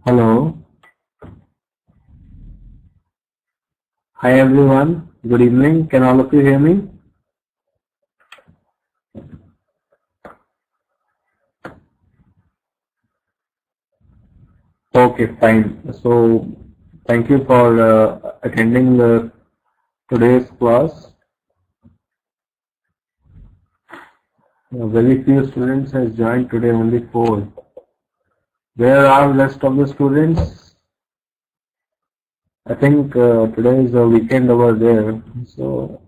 Hello. Hi everyone. Good evening. Can all of you hear me? Okay, fine. So, thank you for attending today's class. Very few students has joined today, only 4. Where are rest of the students? I think today is a weekend over there, so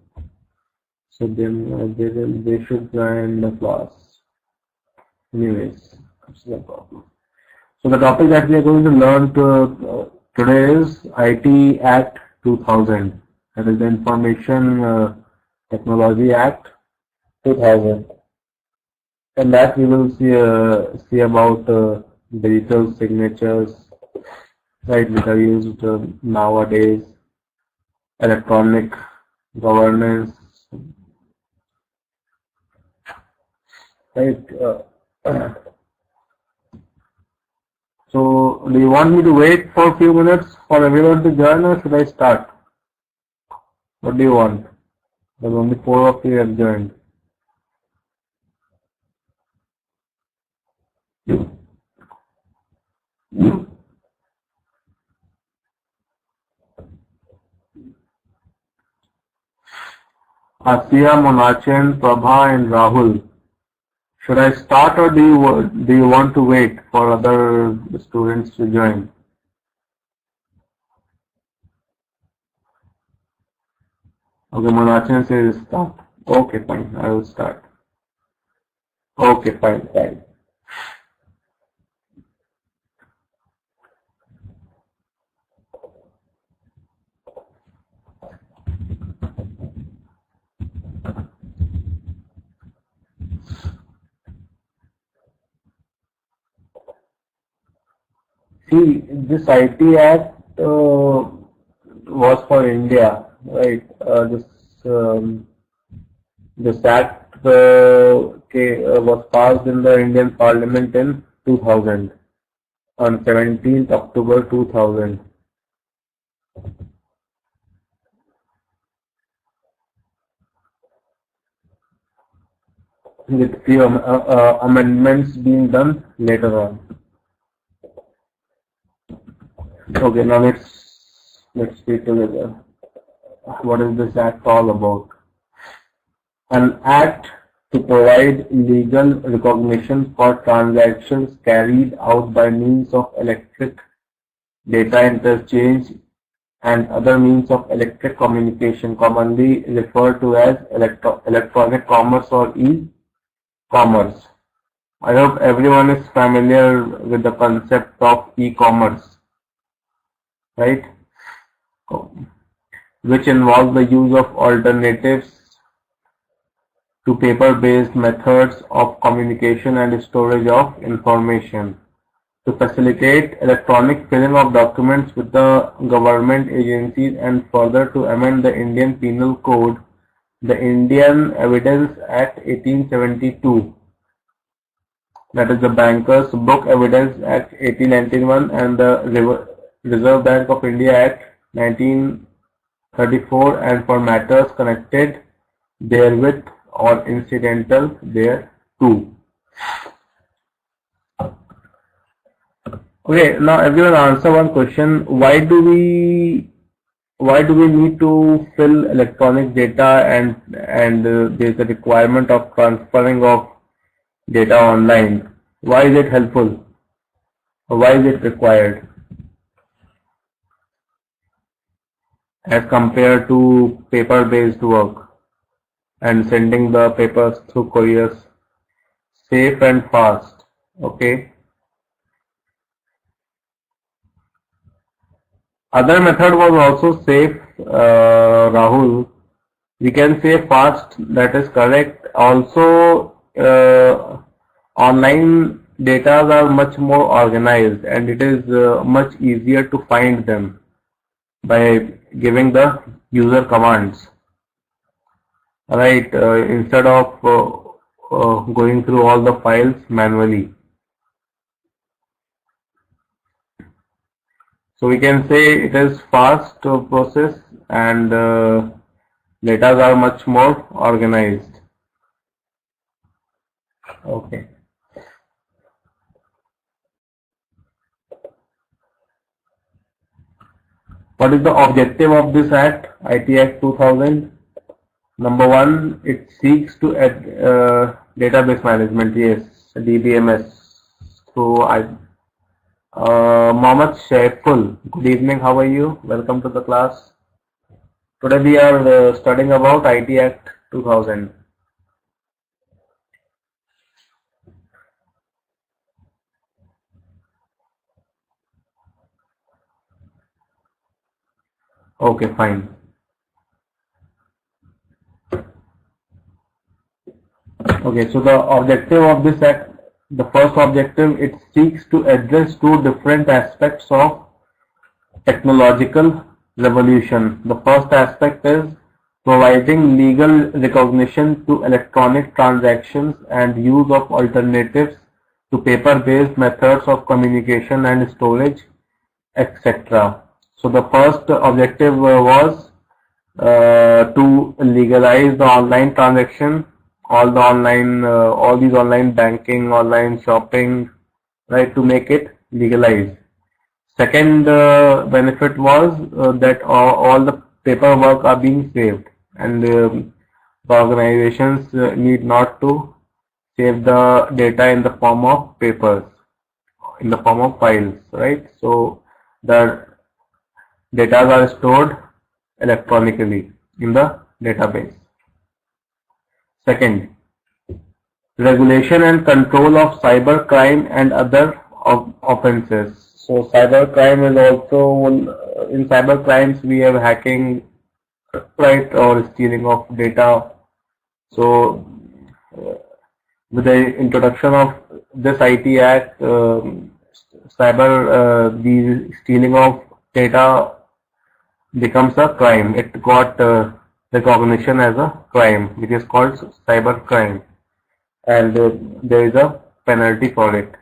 then they should join the class. Anyways, that's no problem. So the topic that we are going to learn today is IT Act 2000. That is the Information Technology Act 2000. And that we will see about digital signatures, right, which are used nowadays, electronic governance, right. So, do you want me to wait for a few minutes for everyone to join, or should I start? What do you want? There's only 4 of you have joined. Asiya, Monachan, Prabha, and Rahul. Should I start, or do you want to wait for other students to join? Okay, Monachan says start. Okay, fine. I will start. Okay, fine. See, this IT Act was for India, right? This Act was passed in the Indian Parliament in 2000, on 17th October 2000. With few amendments being done later on. Okay, now let's see together. What is this act all about? An act to provide legal recognition for transactions carried out by means of electric data interchange and other means of electric communication, commonly referred to as electronic commerce or e-commerce. I hope everyone is familiar with the concept of e-commerce, right? Which involves the use of alternatives to paper-based methods of communication and storage of information to facilitate electronic filling of documents with the government agencies, and further to amend the Indian Penal Code, the Indian Evidence Act 1872, that is the Bankers Book Evidence Act 1891, and the Reserve Bank of India Act 1934, and for matters connected therewith or incidental thereto. Okay, now everyone answer one question. Why do we need to fill electronic data, and there is a requirement of transferring of data online? Why is it helpful? Why is it required as compared to paper-based work and sending the papers through couriers? Safe and fast. Okay. Other method was also safe, Rahul. We can say fast, that is correct. Also, online data are much more organized, and it is much easier to find them by giving the user commands. Right, instead of going through all the files manually. So we can say it is fast process and data are much more organized. Okay. What is the objective of this Act, IT Act 2000? Number one, it seeks to add database management, yes, DBMS. So Mohammed Shaiful, good evening, how are you? Welcome to the class. Today we are studying about IT Act 2000. Okay, fine. Okay, so the objective of this act, the first objective, it seeks to address two different aspects of technological revolution. The first aspect is providing legal recognition to electronic transactions and use of alternatives to paper-based methods of communication and storage, etc. So the first objective was to legalize the online transaction, all these online banking, online shopping, right, to make it legalized. Second benefit was that all the paperwork are being saved, and the organizations need not to save the data in the form of papers, in the form of files, right? So the data are stored electronically in the database. Second, regulation and control of cyber crime and other offenses. So cyber crime is also in cyber crimes we have hacking, right, or stealing of data. So with the introduction of this IT Act, the stealing of data becomes a crime. It got recognition as a crime, which is called cyber crime, and there is a penalty for it.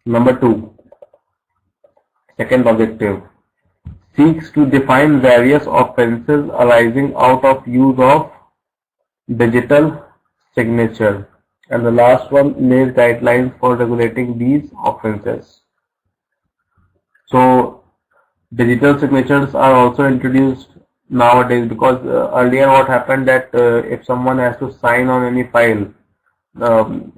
Number two, second objective, seeks to define various offences arising out of use of digital signature, and the last one lays guidelines for regulating these offences. So digital signatures are also introduced nowadays, because earlier what happened that if someone has to sign on any file and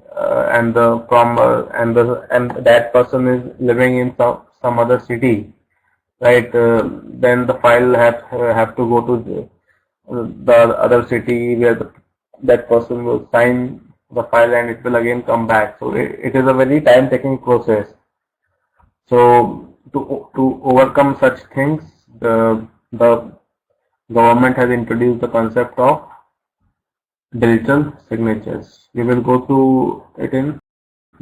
that person is living in some other city, right, then the file have to go to the other city where that person will sign the file, and it will again come back. So it is a very time-taking process. So to overcome such things, the government has introduced the concept of digital signatures. We will go through it in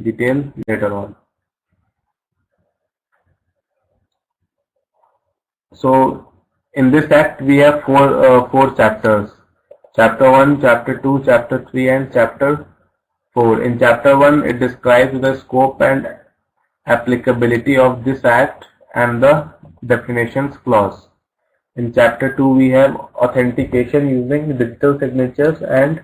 detail later on. So in this act we have four chapters: chapter 1, chapter 2, chapter 3, and chapter 4. In chapter 1 it describes the scope and applicability of this act and the definitions clause. In chapter 2 we have authentication using digital signatures and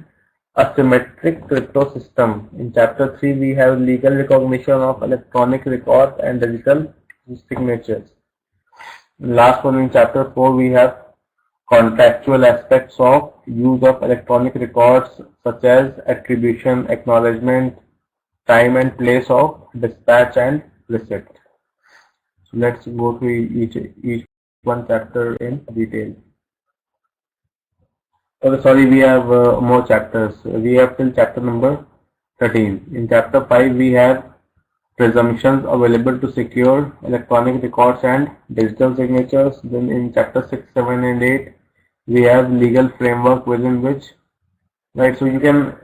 asymmetric crypto system. In chapter 3 we have legal recognition of electronic records and digital signatures. Last one, in chapter 4 we have contractual aspects of use of electronic records, such as attribution, acknowledgement, time and place of dispatch, and receipt. So let's go through each one chapter in detail. Okay, sorry, we have more chapters. We have till chapter number 13. In chapter 5 we have presumptions available to secure electronic records and digital signatures. Then in chapter 6, 7, and 8 we have legal framework within which, right, so you can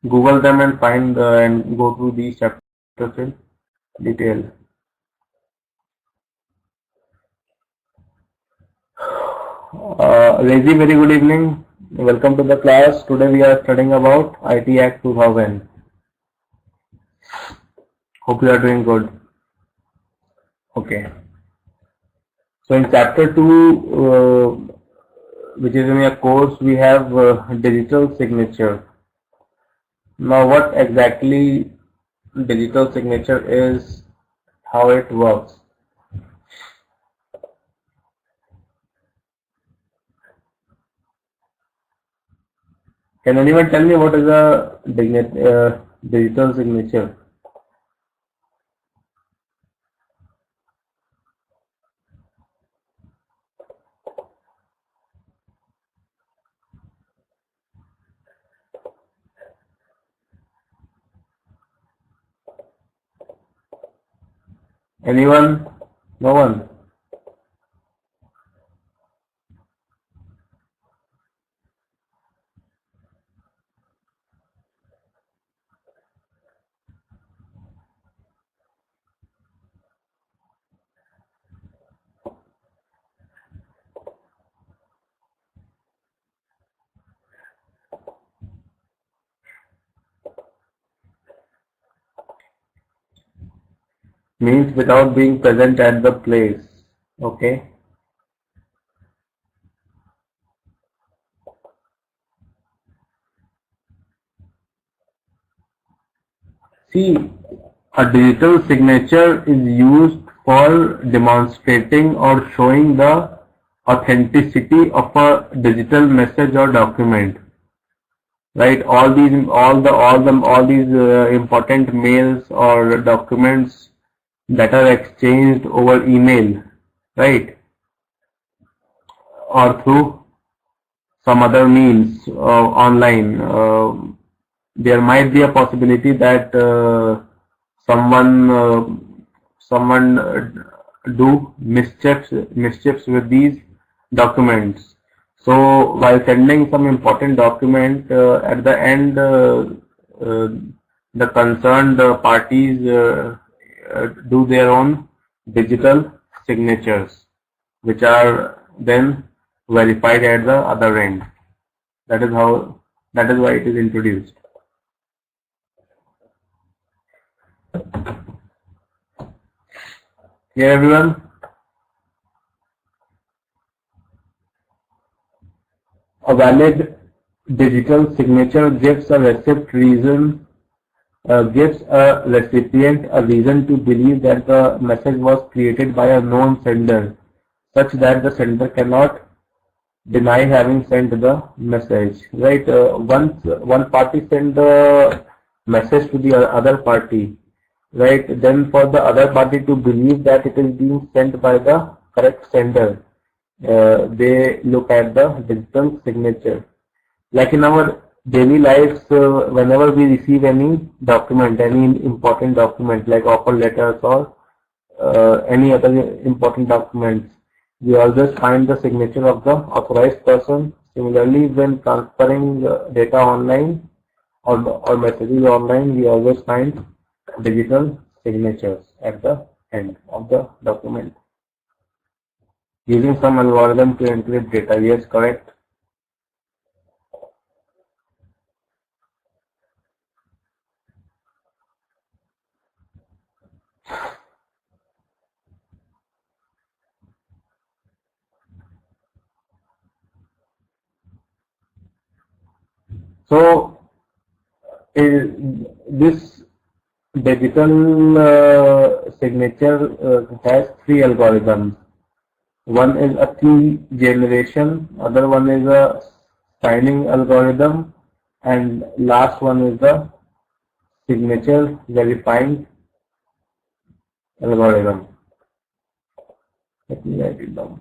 Google them and find and go through these chapters in detail. Lazy, very good evening. Welcome to the class. Today we are studying about IT Act 2000. Hope you are doing good. Okay. So in chapter 2, which is in your course, we have digital signature. Now what exactly digital signature is, how it works. Can anyone tell me what is a digital signature? Anyone? No one? Means without being present at the place. Okay. See, a digital signature is used for demonstrating or showing the authenticity of a digital message or document. Right? All these important mails or documents that are exchanged over email, right? Or through some other means online. There might be a possibility that someone do mischiefs with these documents. So while sending some important document, at the end the concerned parties do their own digital signatures, which are then verified at the other end. That is why it is introduced. Here everyone? A valid digital signature gives a recipient a reason to believe that the message was created by a known sender, such that the sender cannot deny having sent the message. Right? Once one party send the message to the other party, right? Then for the other party to believe that it is being sent by the correct sender, they look at the digital signature. Like in our daily lives, whenever we receive any document, any important document like offer letters or any other important documents, we always find the signature of the authorized person. Similarly, when transferring data online or messages online, we always find digital signatures at the end of the document. Using some algorithm to encrypt data. Yes, correct. So this digital signature has three algorithms. One is a key generation, other one is a signing algorithm, and last one is the signature verifying algorithm. Let me write it down.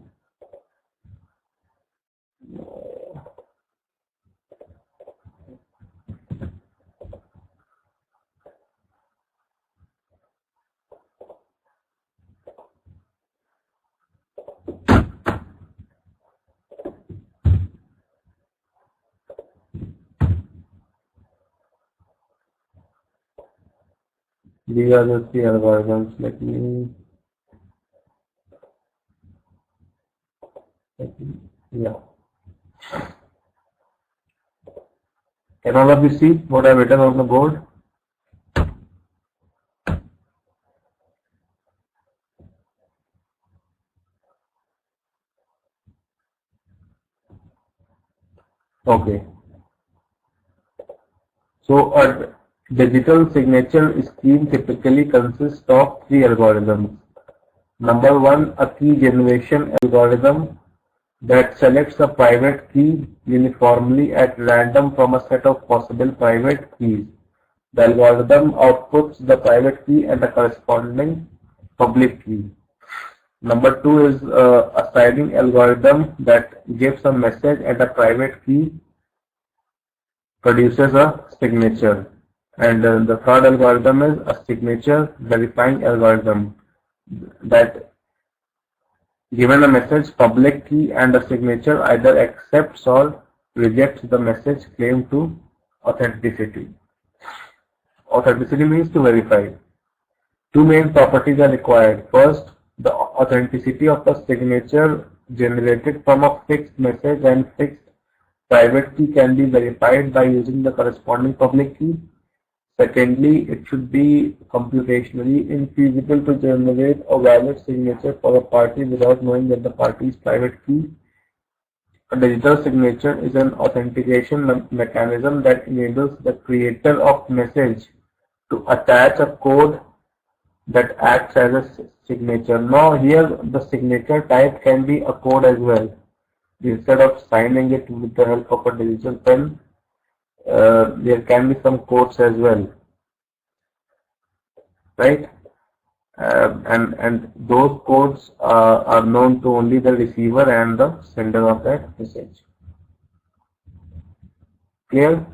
These are the three algorithms. Let me yeah. Can all of you see what I've written on the board? Okay. So a digital signature scheme typically consists of three algorithms. Number one, a key generation algorithm that selects a private key uniformly at random from a set of possible private keys. The algorithm outputs the private key and the corresponding public key. Number two is a signing algorithm that gives a message and a private key produces a signature. And the third algorithm is a signature verifying algorithm that given a message, public key and a signature either accepts or rejects the message claim to authenticity. Authenticity means to verify. Two main properties are required. First, the authenticity of the signature generated from a fixed message and fixed private key can be verified by using the corresponding public key. Secondly, it should be computationally infeasible to generate a valid signature for a party without knowing that the party's private key. A digital signature is an authentication mechanism that enables the creator of message to attach a code that acts as a signature. Now here the signature type can be a code as well. Instead of signing it with the help of a digital pen, there can be some codes as well, right? And those codes are known to only the receiver and the sender of that message. Clear?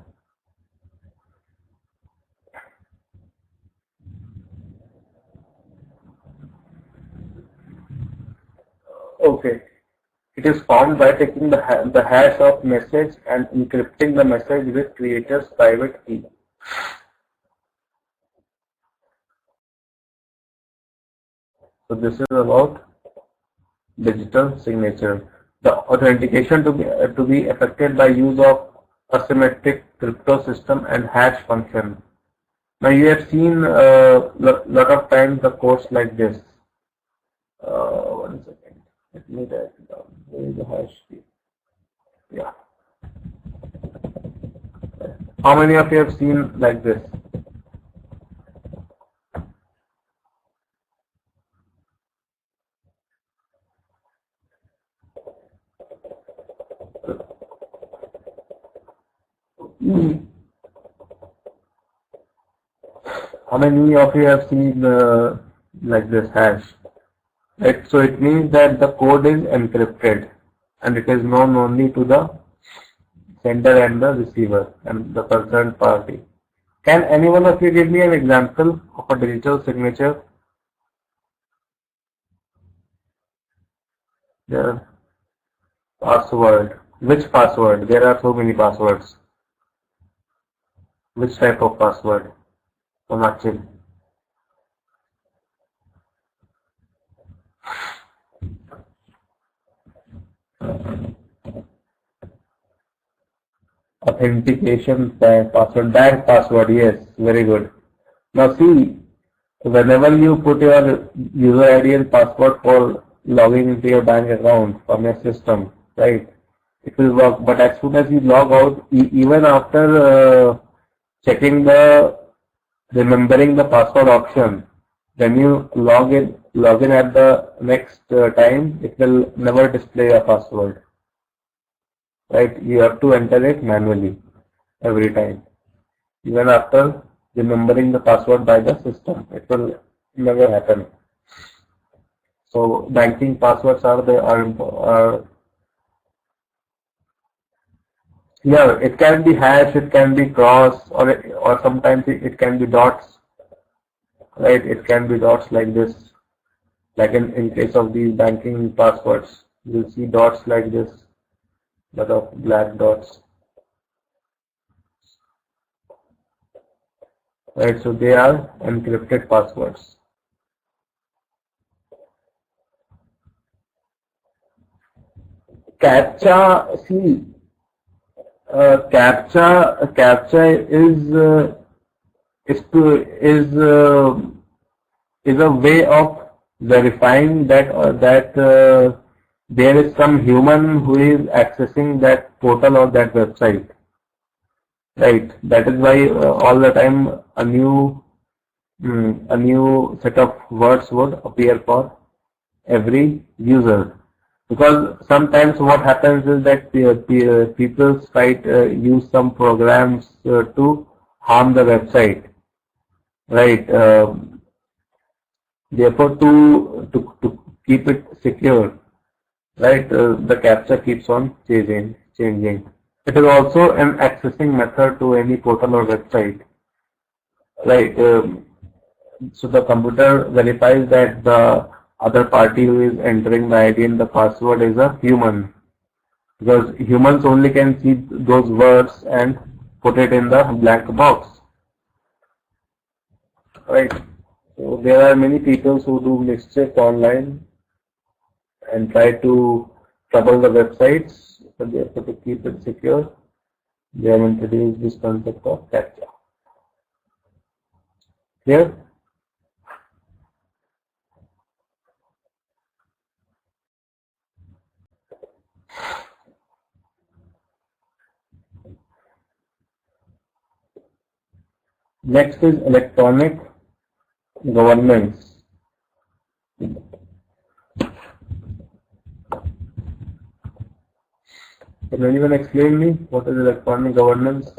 Okay. It is formed by taking the hash of message and encrypting the message with creator's private key. So this is about digital signature. The authentication to be effected by use of asymmetric crypto system and hash function. Now you have seen lot of times the codes like this. 1 second. Let me write it down. Where is the hash key? Yeah. How many of you have seen like this? How many of you have seen like this hash? Right, so it means that the code is encrypted and it is known only to the sender and the receiver and the concerned party. Can any one of you give me an example of a digital signature? The password. Which password? There are so many passwords. Which type of password? Sonachil. Authentication password, bank password, yes, very good. Now see, whenever you put your user ID and password for logging into your bank account from your system, right, it will work. But as soon as you log out, even after checking remembering the password option, when you log in at the next time, it will never display a password. Right, you have to enter it manually every time. Even after remembering the password by the system, it will never happen. So banking passwords are yeah, it can be hash, it can be cross, or sometimes it can be dots. Right, it can be dots like this. Like in case of these banking passwords, you'll see dots like this. Lot of black dots. Right, so they are encrypted passwords. CAPTCHA, see, CAPTCHA is a way of verifying that there is some human who is accessing that portal or that website, right? That is why all the time a new set of words would appear for every user. Because sometimes what happens is that people try use some programs to harm the website, right? Therefore, to keep it secure, right, the captcha keeps on changing. It is also an accessing method to any portal or website, right? So the computer verifies that the other party who is entering the ID and the password is a human, because humans only can see those words and put it in the blank box, right? So there are many people who do mischief online and try to trouble the websites, but therefore to keep it secure, they have introduced this concept of captcha. Clear? Next is electronic governance. Can anyone explain me what is electronic governance?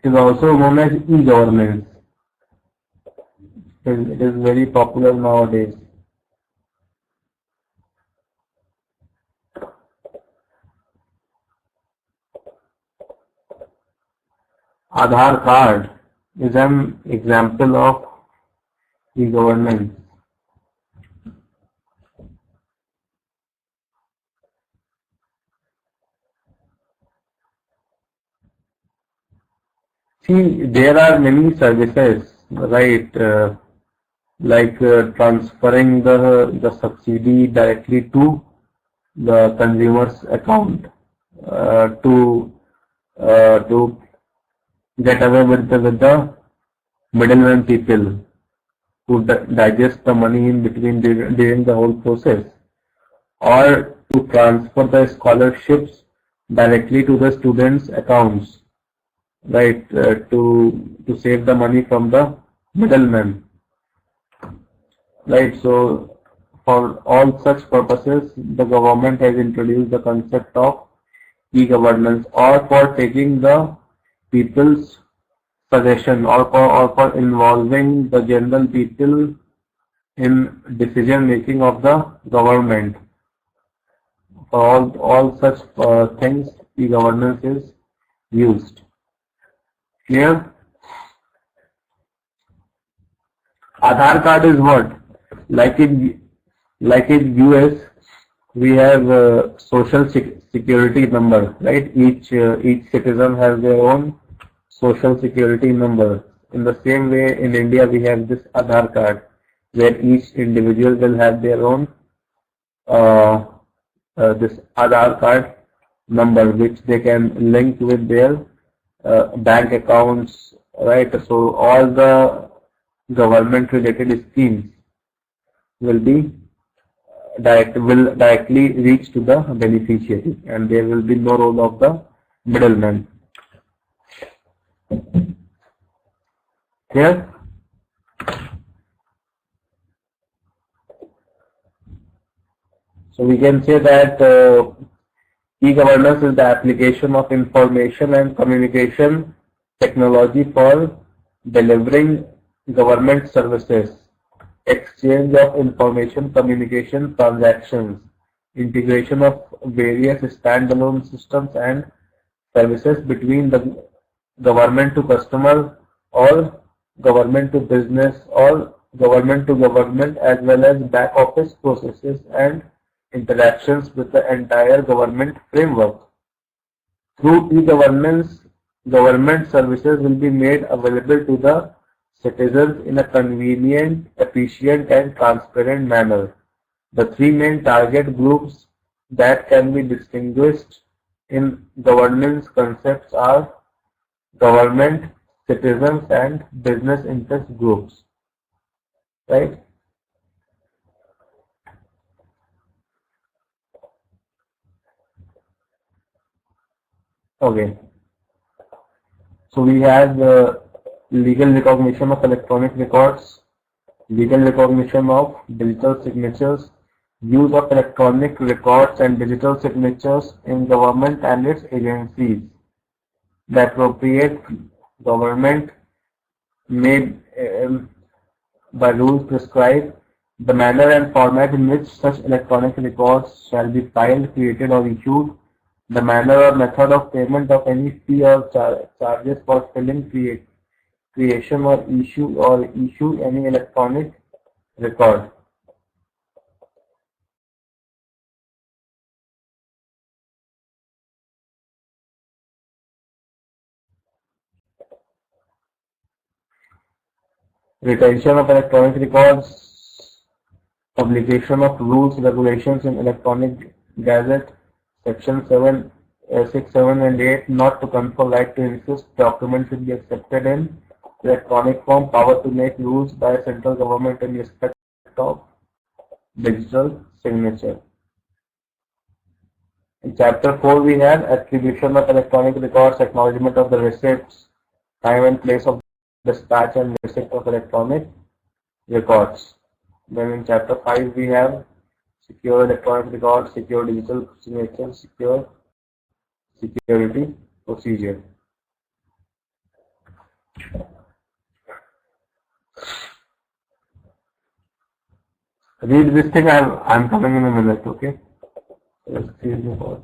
It is also known as e-governance. It is very popular nowadays. Aadhaar card is an example of e-governance. See, there are many services, right, like transferring the subsidy directly to the consumer's account, to get away with the middleman people who digest the money in between during the whole process, or to transfer the scholarships directly to the students' accounts, right, to save the money from the middleman, right. So for all such purposes, the government has introduced the concept of e-governance, or for taking the people's suggestion, or for involving the general people in decision making of the government. For all such things, e-governance is used. Clear? Aadhaar card is what? Like in US, we have social security number, right? Each citizen has their own social security number. In the same way, in India, we have this Aadhaar card, where each individual will have their own this Aadhaar card number, which they can link with their bank accounts, right? So all the government related schemes will directly reach to the beneficiary, and there will be no role of the middleman. Clear? So we can say that e-governance is the application of information and communication technology for delivering government services, exchange of information, communication, transactions, integration of various standalone systems and services between the government to customer, or government to business, or government to government, as well as back office processes and interactions with the entire government framework. Through e-governance, government services will be made available to the citizens in a convenient, efficient and transparent manner. The three main target groups that can be distinguished in governance concepts are government, citizens, and business interest groups. Right? Okay. So we have legal recognition of electronic records, legal recognition of digital signatures, use of electronic records and digital signatures in government and its agencies. The appropriate government may, by rules prescribe, the manner and format in which such electronic records shall be filed, created or issued, the manner or method of payment of any fee or charges for filling, creation or issue any electronic record. Retention of electronic records, publication of rules, regulations in electronic gazette, section 7, 6, 7 and 8, not to confer right to insist documents should be accepted in electronic form, power to make rules by central government in respect of digital signature. In chapter 4 we have attribution of electronic records, acknowledgement of the receipts, time and place of dispatch and receipt of electronic records. Then in chapter 5 we have secure electronic records, secure digital signature, secure security procedure. Read this thing, I'm coming in a minute, okay? Excuse me for